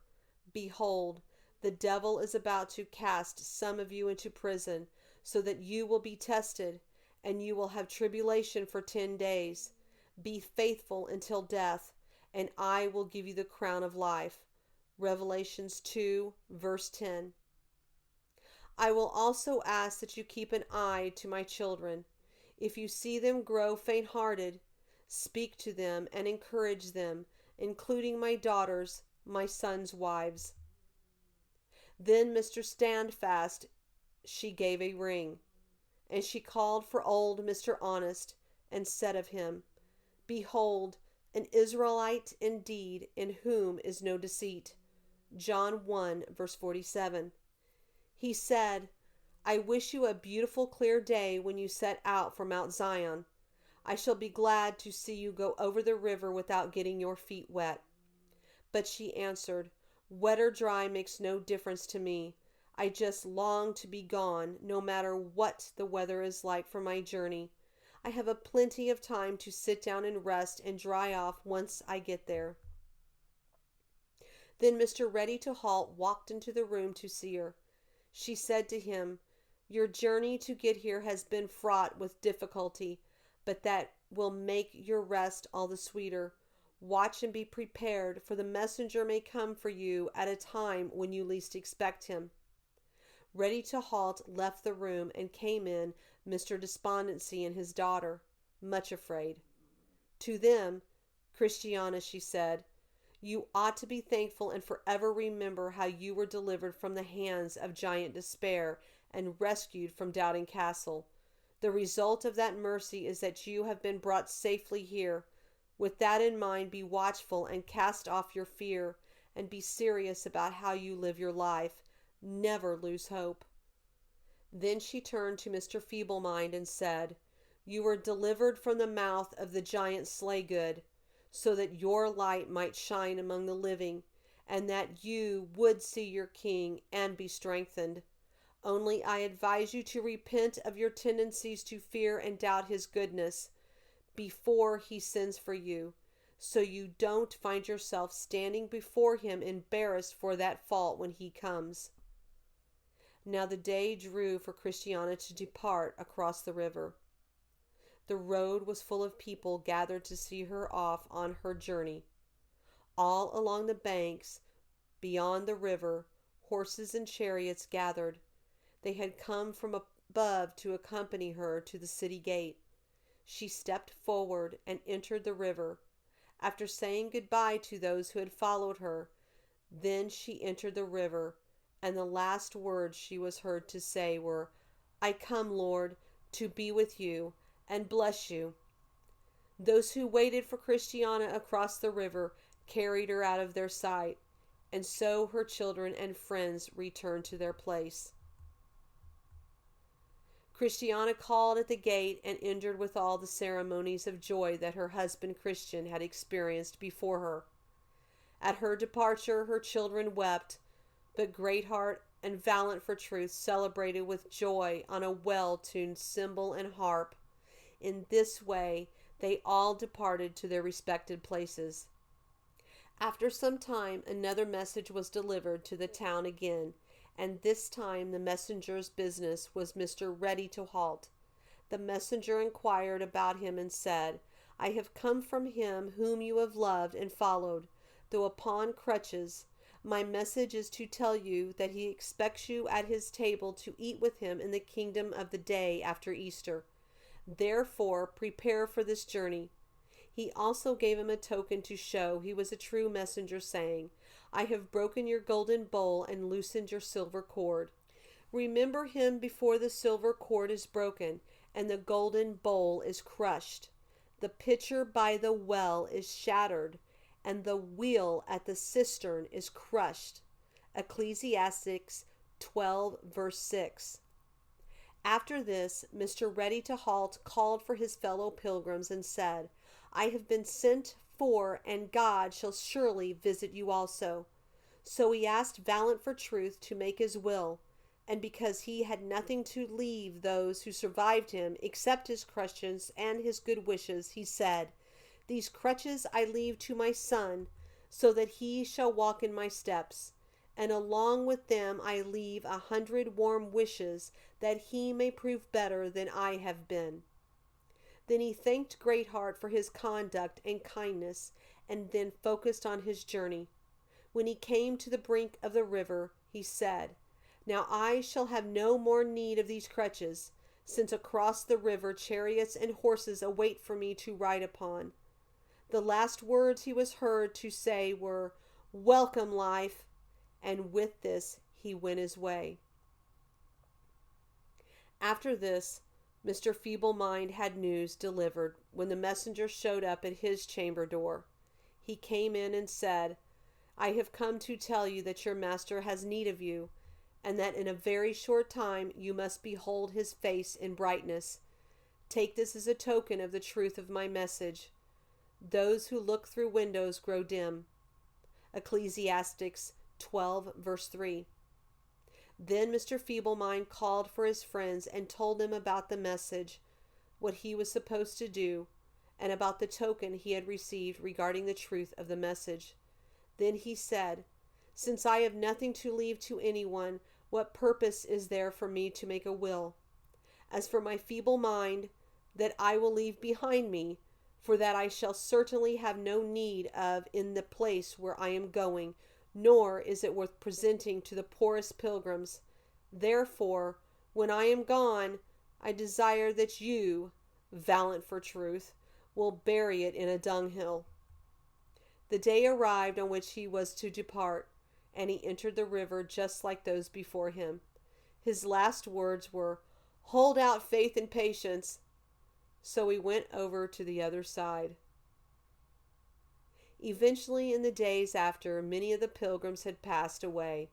Behold, the devil is about to cast some of you into prison, so that you will be tested, and you will have tribulation for 10 days. Be faithful until death, and I will give you the crown of life." Revelations 2, verse 10. "I will also ask that you keep an eye to my children. If you see them grow faint-hearted, speak to them and encourage them, including my daughters, my sons' wives." Then Mr. Standfast she gave a ring, and she called for old Mr. Honest, and said of him, "Behold, an Israelite indeed, in whom is no deceit." John 1, verse 47. He said, "I wish you a beautiful clear day when you set out for Mount Zion. I shall be glad to see you go over the river without getting your feet wet." But she answered, "Wet or dry makes no difference to me. I just long to be gone, no matter what the weather is like for my journey. I have a plenty of time to sit down and rest and dry off once I get there." Then Mr. Ready to Halt walked into the room to see her. She said to him, "Your journey to get here has been fraught with difficulty, but that will make your rest all the sweeter. Watch and be prepared, for the messenger may come for you at a time when you least expect him. Ready to Halt left the room and came in Mr. Despondency and his daughter, much afraid. To them, Christiana, she said, you ought to be thankful and forever remember how you were delivered from the hands of giant Despair and rescued from Doubting Castle. The result of that mercy is that you have been brought safely here. With that in mind, be watchful and cast off your fear, and be serious about how you live your life. Never lose hope. Then she turned to Mr. Feeblemind and said, you were delivered from the mouth of the giant Slaygood, so that your light might shine among the living, and that you would see your king and be strengthened. Only I advise you to repent of your tendencies to fear and doubt his goodness before he sends for you, so you don't find yourself standing before him embarrassed for that fault when he comes. Now the day drew for Christiana to depart across the river. The road was full of people gathered to see her off on her journey. All along the banks, beyond the river, horses and chariots gathered. They had come from above to accompany her to the city gate. She stepped forward and entered the river. After saying goodbye to those who had followed her, then she entered the river, and the last words she was heard to say were, I come, Lord, to be with you and bless you. Those who waited for Christiana across the river carried her out of their sight, and so her children and friends returned to their place. Christiana called at the gate and entered with all the ceremonies of joy that her husband Christian had experienced before her. At her departure, her children wept, but Greatheart and Valiant for Truth celebrated with joy on a well-tuned cymbal and harp. In this way, they all departed to their respected places. After some time, another message was delivered to the town again, and this time the messenger's business was Mr. Ready to Halt. The messenger inquired about him and said, I have come from him whom you have loved and followed, though upon crutches. My message is to tell you that he expects you at his table to eat with him in the kingdom of the day after Easter. Therefore, prepare for this journey. He also gave him a token to show he was a true messenger, saying, I have broken your golden bowl and loosened your silver cord. Remember him before the silver cord is broken and the golden bowl is crushed. The pitcher by the well is shattered, and the wheel at the cistern is crushed. Ecclesiastics 12, verse 6. After this, Mr. Ready to Halt called for his fellow pilgrims and said, I have been sent for, and God shall surely visit you also. So he asked Valiant for Truth to make his will, and because he had nothing to leave those who survived him except his crutches and his good wishes, he said, These crutches I leave to my son, so that he shall walk in my steps, and along with them I leave 100 warm wishes, that he may prove better than I have been. Then he thanked Greatheart for his conduct and kindness, and then focused on his journey. When he came to the brink of the river, he said, Now I shall have no more need of these crutches, since across the river chariots and horses await for me to ride upon. The last words he was heard to say were, Welcome, life, and with this he went his way. After this, Mr. Feeblemind had news delivered when the messenger showed up at his chamber door. He came in and said, I have come to tell you that your master has need of you, and that in a very short time you must behold his face in brightness. Take this as a token of the truth of my message. Those who look through windows grow dim. Ecclesiastics 12, verse 3. Then Mr. Feeblemind called for his friends and told them about the message, what he was supposed to do, and about the token he had received regarding the truth of the message. Then he said, Since I have nothing to leave to anyone, what purpose is there for me to make a will? As for my feeble mind, that I will leave behind me, for that I shall certainly have no need of in the place where I am going, nor is it worth presenting to the poorest pilgrims. Therefore, when I am gone, I desire that you, valiant for truth, will bury it in a dunghill. The day arrived on which he was to depart, and he entered the river just like those before him. His last words were, "Hold out faith and patience." So he went over to the other side. Eventually, in the days after many of the pilgrims had passed away,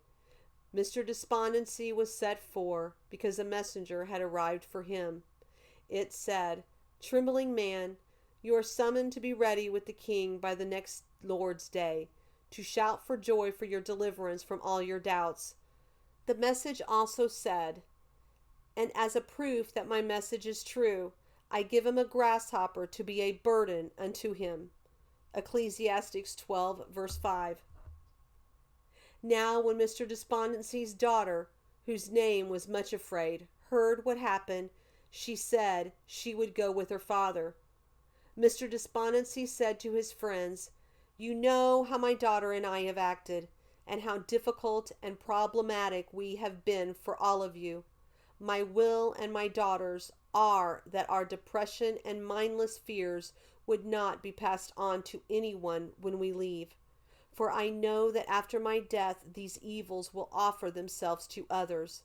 Mr. Despondency was set for, because a messenger had arrived for him. It said, "Trembling man, you are summoned to be ready with the king by the next Lord's day, to shout for joy for your deliverance from all your doubts." The message also said, "And as a proof that my message is true, I give him a grasshopper to be a burden unto him." Ecclesiastics 12, verse 5. Now when Mr. Despondency's daughter, whose name was Much Afraid, heard what happened, she said she would go with her father. Mr. Despondency said to his friends, "You know how my daughter and I have acted, and how difficult and problematic we have been for all of you. My will and my daughter's are that our depression and mindless fears would not be passed on to anyone when we leave. For I know that after my death these evils will offer themselves to others.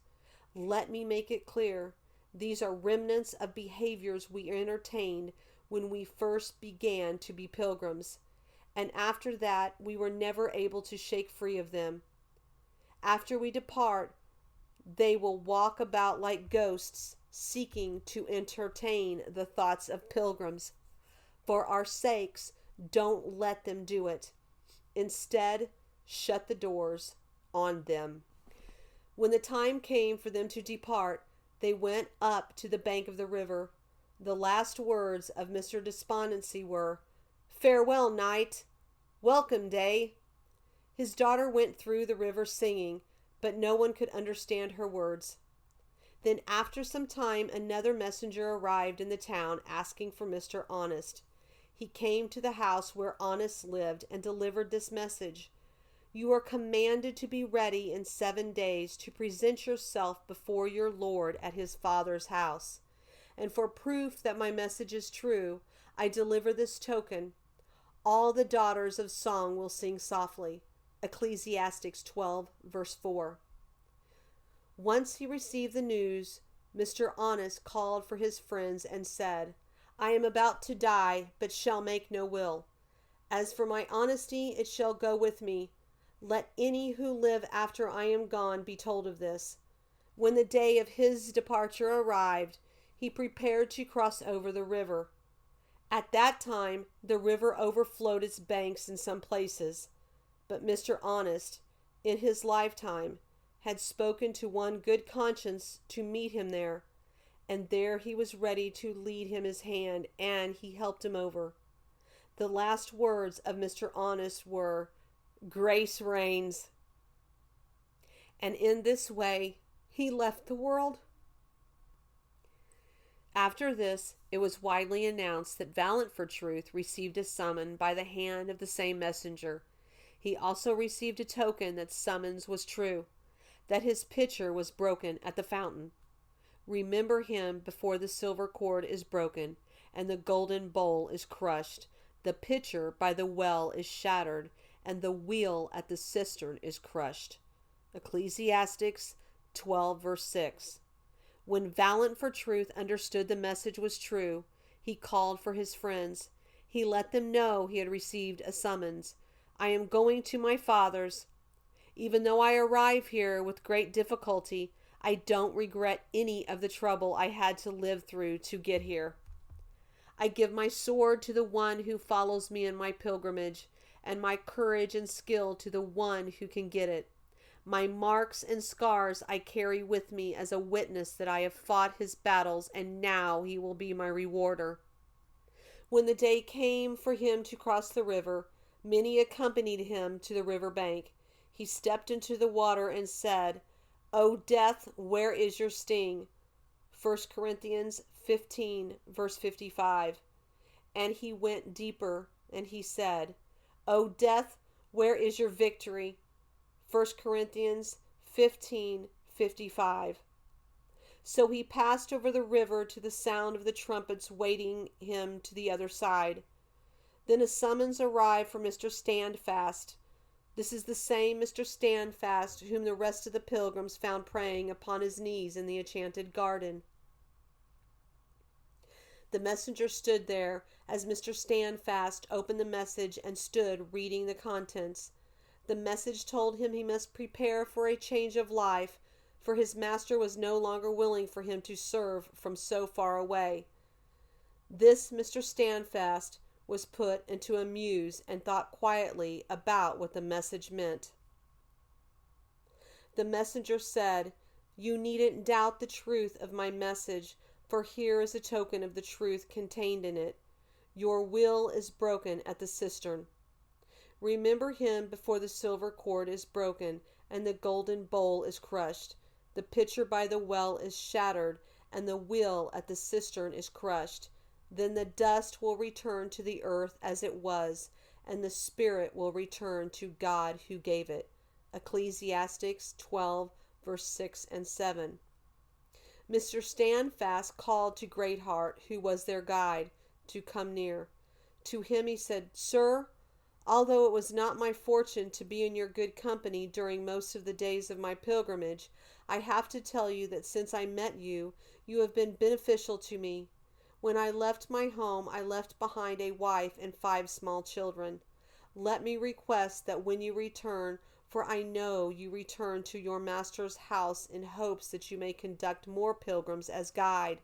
Let me make it clear, these are remnants of behaviors we entertained when we first began to be pilgrims, and after that we were never able to shake free of them. After we depart, they will walk about like ghosts, seeking to entertain the thoughts of pilgrims. For our sakes, don't let them do it. Instead, shut the doors on them." When the time came for them to depart, they went up to the bank of the river. The last words of Mr. Despondency were, "Farewell, night. Welcome, day." His daughter went through the river singing, but no one could understand her words. Then after some time another messenger arrived in the town asking for Mr. Honest. He came to the house where Honest lived and delivered this message: "You are commanded to be ready in 7 days to present yourself before your Lord at his Father's house. And for proof that my message is true, I deliver this token. All the daughters of song will sing softly." Ecclesiastics 12, verse 4. Once he received the news, Mr. Honest called for his friends and said, "I am about to die, but shall make no will. As for my honesty, it shall go with me. Let any who live after I am gone be told of this." When the day of his departure arrived, he prepared to cross over the river. At that time, the river overflowed its banks in some places, but Mr. Honest, in his lifetime, had spoken to one good conscience to meet him there, and there he was ready to lead him his hand, and he helped him over. The last words of Mr. Honest were, "Grace reigns." And in this way, he left the world. After this, it was widely announced that Valiant for Truth received a summons by the hand of the same messenger. He also received a token that summons was true, that his pitcher was broken at the fountain. Remember him before the silver cord is broken, and the golden bowl is crushed. The pitcher by the well is shattered, and the wheel at the cistern is crushed. Ecclesiastics 12, verse 6. When Valiant for Truth understood the message was true, he called for his friends. He let them know he had received a summons. "I am going to my father's. Even though I arrive here with great difficulty, I don't regret any of the trouble I had to live through to get here. I give my sword to the one who follows me in my pilgrimage, and my courage and skill to the one who can get it. My marks and scars I carry with me as a witness that I have fought his battles, and now he will be my rewarder." When the day came for him to cross the river, many accompanied him to the river bank. He stepped into the water and said, "O death, where is your sting?" 1 Corinthians 15, verse 55. And he went deeper, and he said, O death, where is your victory? 1 Corinthians 15:55. So he passed over the river to the sound of the trumpets waiting him to the other side. Then a summons arrived for Mr. Standfast. This is the same Mr. Standfast whom the rest of the pilgrims found praying upon his knees in the enchanted garden. The messenger stood there as Mr. Standfast opened the message and stood reading the contents. The message told him he must prepare for a change of life, for his master was no longer willing for him to serve from so far away. This Mr. Standfast was put into a muse and thought quietly about what the message meant. The messenger said, You needn't doubt the truth of my message, for here is a token of the truth contained in it. Your will is broken at the cistern. Remember him before the silver cord is broken, and the golden bowl is crushed. The pitcher by the well is shattered, and the wheel at the cistern is crushed. Then the dust will return to the earth as it was, and the spirit will return to God who gave it. Ecclesiastics 12, verse 6 and 7. Mr. Standfast called to Greatheart, who was their guide, to come near. To him he said, Sir, although it was not my fortune to be in your good company during most of the days of my pilgrimage, I have to tell you that since I met you, you have been beneficial to me. When I left my home, I left behind a wife and 5 small children. Let me request that when you return, for I know you return to your master's house in hopes that you may conduct more pilgrims as guide,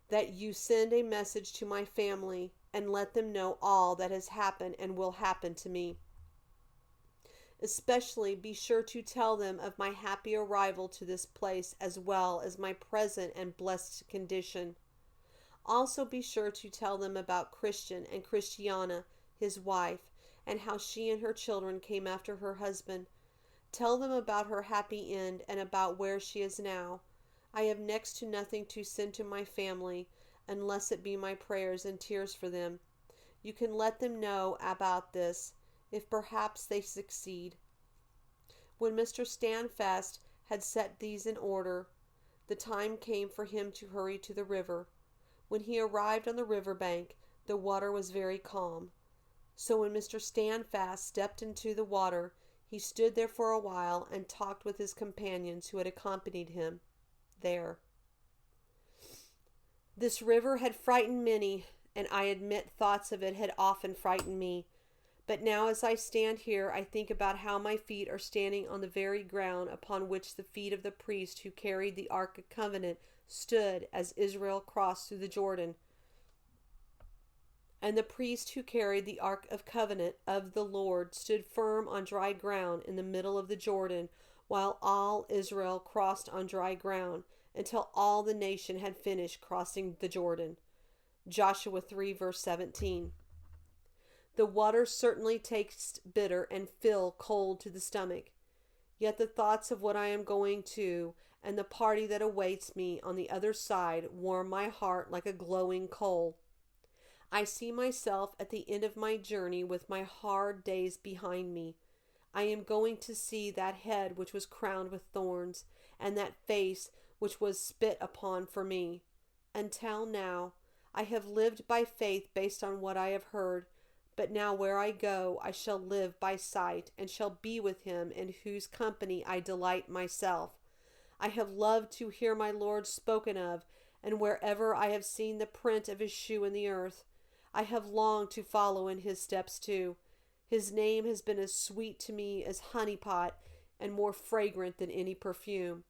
that you send a message to my family and let them know all that has happened and will happen to me. Especially be sure to tell them of my happy arrival to this place as well as my present and blessed condition. Also be sure to tell them about Christian and Christiana, his wife, and how she and her children came after her husband. Tell them about her happy end and about where she is now. I have next to nothing to send to my family, unless it be my prayers and tears for them. You can let them know about this, if perhaps they succeed. When Mr. Standfast had set these in order, the time came for him to hurry to the river. When he arrived on the river bank, the water was very calm. So when Mr. Standfast stepped into the water, he stood there for a while and talked with his companions who had accompanied him there. This river had frightened many, and I admit thoughts of it had often frightened me. But now as I stand here, I think about how my feet are standing on the very ground upon which the feet of the priest who carried the Ark of Covenant stood as Israel crossed through the Jordan. And the priest who carried the Ark of Covenant of the Lord stood firm on dry ground in the middle of the Jordan, while all Israel crossed on dry ground, until all the nation had finished crossing the Jordan. Joshua 3, verse 17. The water certainly tastes bitter and feel cold to the stomach. Yet the thoughts of what I am going to and the party that awaits me on the other side warm my heart like a glowing coal. I see myself at the end of my journey with my hard days behind me. I am going to see that head which was crowned with thorns, and that face which was spit upon for me. Until now, I have lived by faith based on what I have heard, but now where I go, I shall live by sight, and shall be with him in whose company I delight myself. I have loved to hear my Lord spoken of, and wherever I have seen the print of his shoe in the earth, I have longed to follow in his steps too. His name has been as sweet to me as honey pot, and more fragrant than any perfume.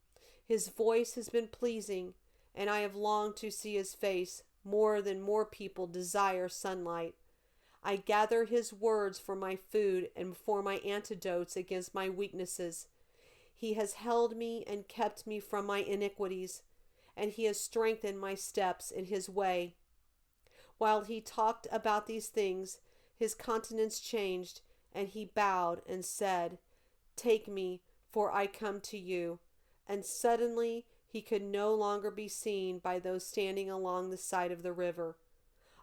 His voice has been pleasing, and I have longed to see his face more than more people desire sunlight. I gather his words for my food and for my antidotes against my weaknesses. He has held me and kept me from my iniquities, and he has strengthened my steps in his way. While he talked about these things, his countenance changed, and he bowed and said, Take me, for I come to you. And suddenly he could no longer be seen by those standing along the side of the river.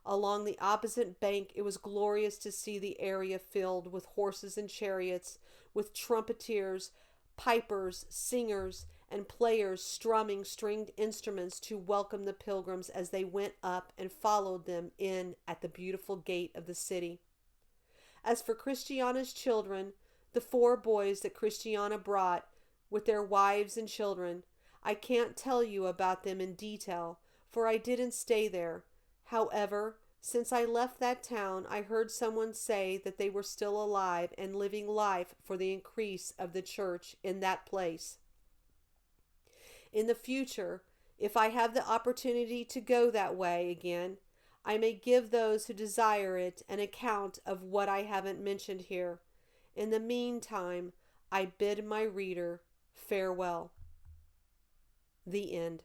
Along the opposite bank, it was glorious to see the area filled with horses and chariots, with trumpeters, pipers, singers, and players strumming stringed instruments to welcome the pilgrims as they went up and followed them in at the beautiful gate of the city. As for Christiana's children, the 4 boys that Christiana brought, with their wives and children, I can't tell you about them in detail, for I didn't stay there. However, since I left that town, I heard someone say that they were still alive and living life for the increase of the church in that place. In the future, if I have the opportunity to go that way again, I may give those who desire it an account of what I haven't mentioned here. In the meantime, I bid my reader farewell. The end.